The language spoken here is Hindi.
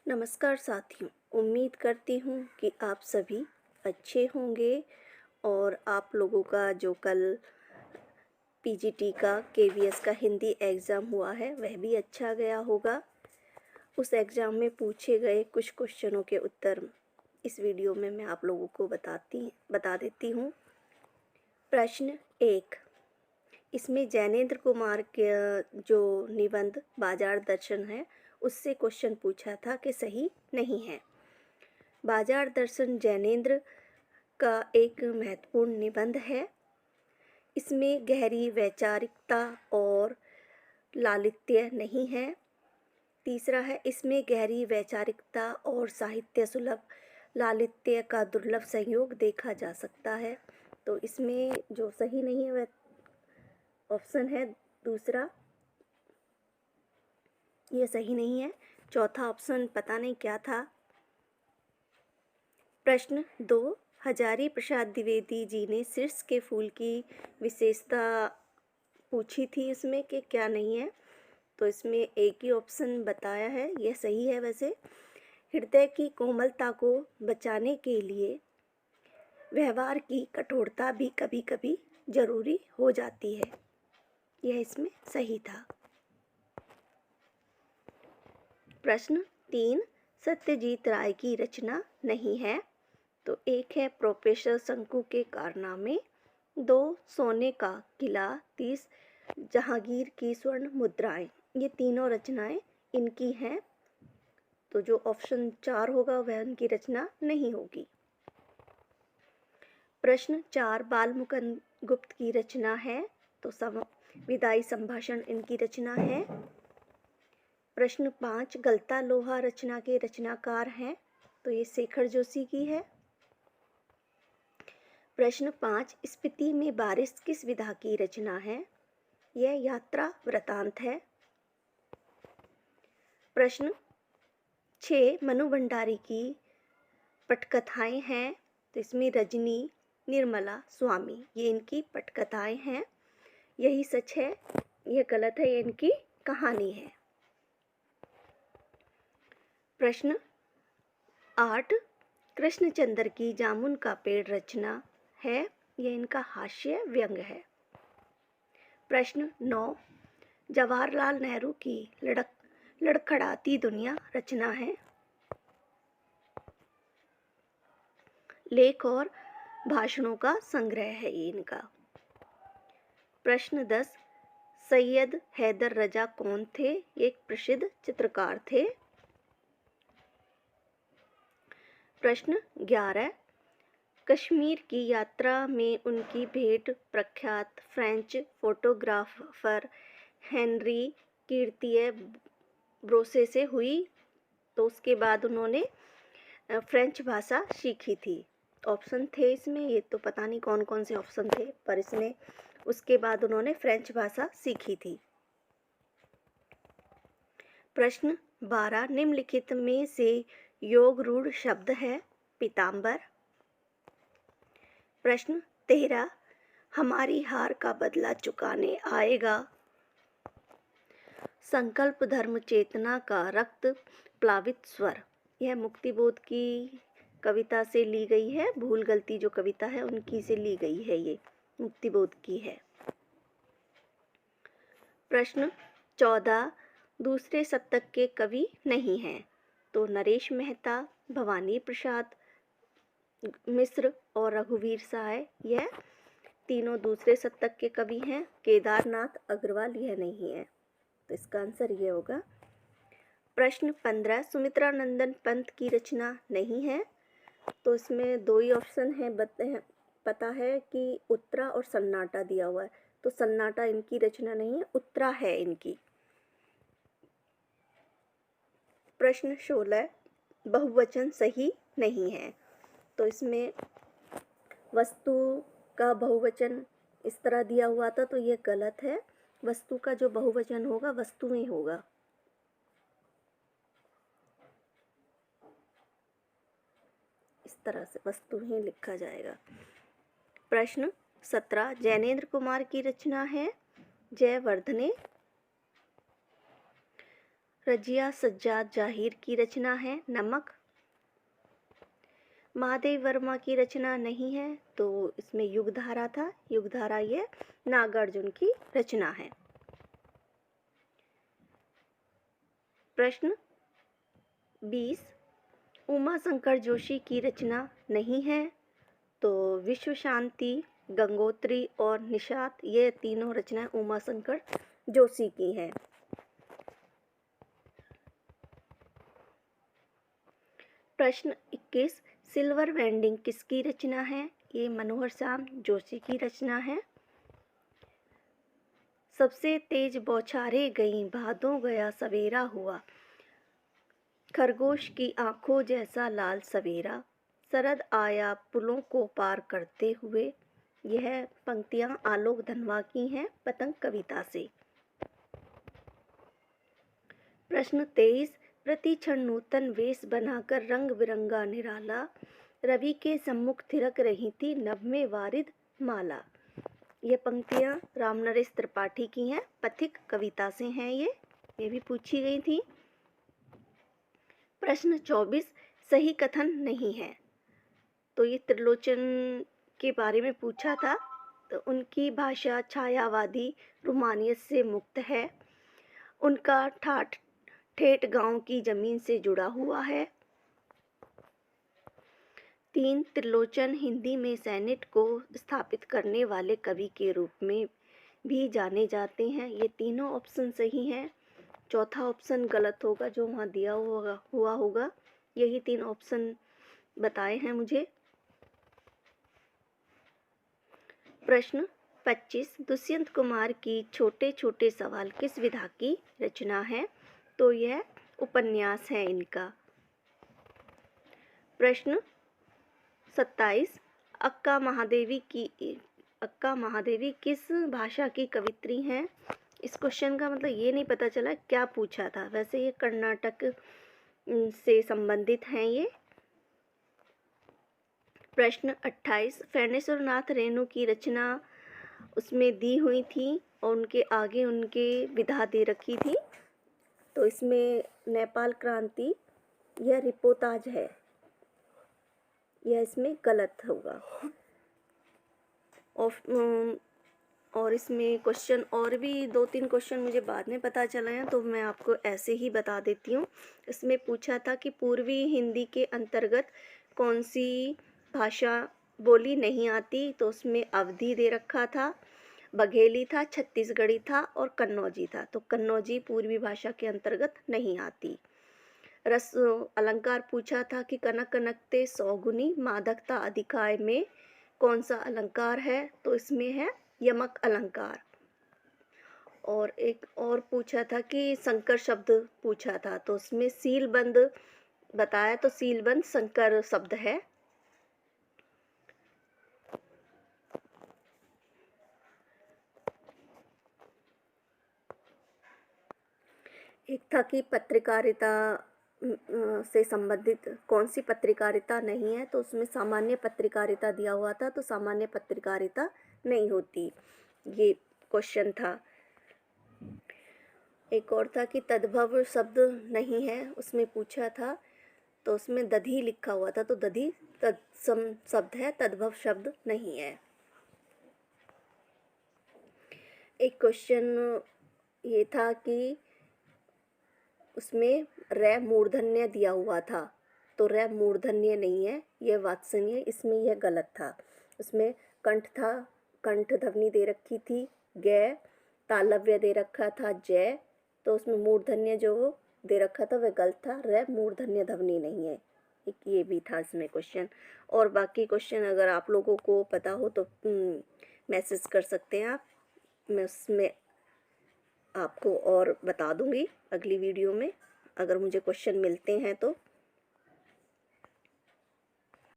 नमस्कार साथियों, उम्मीद करती हूँ कि आप सभी अच्छे होंगे और आप लोगों का जो कल पीजीटी का केवीएस का हिंदी एग्ज़ाम हुआ है वह भी अच्छा गया होगा। उस एग्ज़ाम में पूछे गए कुछ क्वेश्चनों के उत्तर इस वीडियो में मैं आप लोगों को बता देती हूँ। प्रश्न 1, इसमें जैनेंद्र कुमार के जो निबंध बाजार दर्शन है उससे क्वेश्चन पूछा था कि सही नहीं है। बाजार दर्शन जैनेंद्र का एक महत्वपूर्ण निबंध है। इसमें गहरी वैचारिकता और लालित्य नहीं है। तीसरा है, इसमें गहरी वैचारिकता और साहित्य सुलभ लालित्य का दुर्लभ संयोग देखा जा सकता है। तो इसमें जो सही नहीं है वह ऑप्शन है दूसरा, ये सही नहीं है। चौथा ऑप्शन पता नहीं क्या था। प्रश्न 2, हजारी प्रसाद द्विवेदी जी ने शीर्ष के फूल की विशेषता पूछी थी, इसमें कि क्या नहीं है। तो इसमें एक ही ऑप्शन बताया है, यह सही है। वैसे हृदय की कोमलता को बचाने के लिए व्यवहार की कठोरता भी कभी कभी जरूरी हो जाती है, यह इसमें सही था। प्रश्न 3, सत्यजीत राय की रचना नहीं है। तो एक है प्रोफेसर शंकु के कारनामे, 2 सोने का किला, 30 जहांगीर की स्वर्ण मुद्राएं। ये तीनों रचनाएं इनकी हैं। तो जो ऑप्शन 4 होगा वह उनकी रचना नहीं होगी। प्रश्न 4, बाल मुकुंद गुप्त की रचना है। तो विदाई संभाषण इनकी रचना है। प्रश्न 5, गलता लोहा रचना के रचनाकार हैं। तो ये शेखर जोशी की है। प्रश्न 5, स्पीति में बारिश किस विधा की रचना है। यह यात्रा वृतांत है। प्रश्न 6, मनु भंडारी की पटकथाएं हैं। तो इसमें रजनी, निर्मला, स्वामी ये इनकी पटकथाएं हैं। यही सच है, यह गलत है, ये इनकी कहानी है। प्रश्न 8, कृष्णचंद्र की जामुन का पेड़ रचना है। यह इनका हास्य व्यंग है। प्रश्न 9, जवाहरलाल नेहरू की लड़खड़ाती दुनिया रचना है। लेख और भाषणों का संग्रह है ये इनका। प्रश्न 10, सैयद हैदर रजा कौन थे। एक प्रसिद्ध चित्रकार थे। प्रश्न 11, कश्मीर की यात्रा में उनकी भेंट प्रख्यात फ्रेंच फोटोग्राफर हेनरी कीर्तिए ब्रोसे से हुई। तो उसके बाद उन्होंने फ्रेंच भाषा सीखी थी। ऑप्शन थे इसमें, ये तो पता नहीं कौन कौन से ऑप्शन थे, पर इसमें उसके बाद उन्होंने फ्रेंच भाषा सीखी थी। प्रश्न 12, निम्नलिखित में से योग रूढ़ शब्द है। पीताम्बर। प्रश्न 13, हमारी हार का बदला चुकाने आएगा। संकल्प धर्म चेतना का रक्त प्लावित स्वर। यह मुक्तिबोध की कविता से ली गई है। भूल गलती जो कविता है उनकी से ली गई है, ये मुक्तिबोध की है। प्रश्न 14, दूसरे शतक के कवि नहीं हैं। तो नरेश मेहता, भवानी प्रसाद मिश्र और रघुवीर सहाय, यह तीनों दूसरे शतक के कवि हैं। केदारनाथ अग्रवाल यह नहीं है। तो इसका आंसर ये होगा। प्रश्न 15, सुमित्रा नंदन पंत की रचना नहीं है। तो इसमें दो ही ऑप्शन है, पता है कि उत्तरा और सन्नाटा दिया हुआ है। तो सन्नाटा इनकी रचना नहीं है, उत्तरा है इनकी। प्रश्न 16, बहुवचन सही नहीं है। तो इसमें वस्तु का बहुवचन इस तरह दिया हुआ था, तो ये गलत है। वस्तु का जो बहुवचन होगा वस्तुएं होगा। इस तरह से वस्तुएं लिखा जाएगा। प्रश्न 17, जैनेंद्र कुमार की रचना है। जयवर्धने। रजिया सज्जाद जाहिर की रचना है नमक। महादेव वर्मा की रचना नहीं है, तो इसमें युगधारा था। युगधारा ये नागार्जुन की रचना है। प्रश्न 20, उमा शंकर जोशी की रचना नहीं है, तो विश्व शांति, गंगोत्री और निषाद ये तीनों रचनाएं उमा शंकर जोशी की हैं। प्रश्न 21, सिल्वर वेंडिंग किसकी रचना है? ये मनोहर श्याम जोशी की रचना है। सबसे तेज बौछारें गईं, भादों गया सवेरा हुआ, खरगोश की आंखों जैसा लाल सवेरा, शरद आया पुलों को पार करते हुए। यह पंक्तियां आलोक धनवा की हैं पतंग कविता से। प्रश्न 23, प्रति क्षण नूतन वेश बनाकर रंग बिरंगा निराला, रवि के सम्मुख थिरक रही थी नभ में वारिद माला। ये पंक्तियां रामनरेश त्रिपाठी की हैं, पथिक कविता से हैं ये भी पूछी गई थी। प्रश्न 24, सही कथन नहीं है, तो ये त्रिलोचन के बारे में पूछा था। तो उनकी भाषा छायावादी रोमानियत से मुक्त है, उनका ठाठ ठेठ गांव की जमीन से जुड़ा हुआ है। 3, त्रिलोचन हिंदी में सैनेट को स्थापित करने वाले कवि के रूप में भी जाने जाते हैं। ये तीनों ऑप्शन सही हैं, चौथा ऑप्शन गलत होगा जो वहाँ दिया हुआ होगा। यही 3 ऑप्शन बताए हैं मुझे। प्रश्न 25, दुष्यंत कुमार की छोटे छोटे सवाल किस विधा की रचना है? तो यह उपन्यास है इनका। प्रश्न 27, अक्का महादेवी किस भाषा की कवित्री हैं? इस क्वेश्चन का मतलब ये नहीं पता चला क्या पूछा था। वैसे ये कर्नाटक से संबंधित हैं ये। प्रश्न 28, फणेश्वर नाथ रेणु की रचना उसमें दी हुई थी और उनके आगे उनके विधा दे रखी थी, तो इसमें नेपाल क्रांति यह रिपोर्टाज है, यह इसमें गलत होगा। और इसमें क्वेश्चन और भी 2-3 क्वेश्चन मुझे बाद में पता चले हैं, तो मैं आपको ऐसे ही बता देती हूँ। इसमें पूछा था कि पूर्वी हिंदी के अंतर्गत कौन सी भाषा बोली नहीं आती, तो उसमें अवधी दे रखा था, बघेली था, छत्तीसगढ़ी था और कन्नौजी था। तो कन्नौजी पूर्वी भाषा के अंतर्गत नहीं आती। रस अलंकार पूछा था कि कनक कनकते सौगुनी मादकता अधिकाय में कौन सा अलंकार है? तो इसमें है यमक अलंकार। और एक और पूछा था कि संकर शब्द पूछा था, तो उसमें सीलबंद बताया, तो सीलबंद संकर शब्द है। एक था कि पत्रकारिता से संबंधित कौन सी पत्रकारिता नहीं है, तो उसमें सामान्य पत्रकारिता दिया हुआ था, तो सामान्य पत्रकारिता नहीं होती, ये क्वेश्चन था। एक और था कि तद्भव शब्द नहीं है, उसमें पूछा था, तो उसमें दधी लिखा हुआ था, तो दधी तत्सम शब्द है, तद्भव शब्द नहीं है। एक क्वेश्चन ये था कि उसमें रै मूर्धन्य दिया हुआ था, तो रै मूर्धन्य नहीं है, यह वात्सन्य, इसमें यह गलत था। उसमें कंठ था, कंठ ध्वनि दे रखी थी, गे, तालव्य दे रखा था, जय, तो उसमें मूर्धन्य जो दे रखा था वह गलत था, रै मूर्धन्य ध्वनि नहीं है। एक ये भी था इसमें क्वेश्चन। और बाकी क्वेश्चन अगर आप लोगों को पता हो तो मैसेज कर सकते हैं आप, मैं उसमें आपको और बता दूंगी अगली वीडियो में, अगर मुझे क्वेश्चन मिलते हैं तो।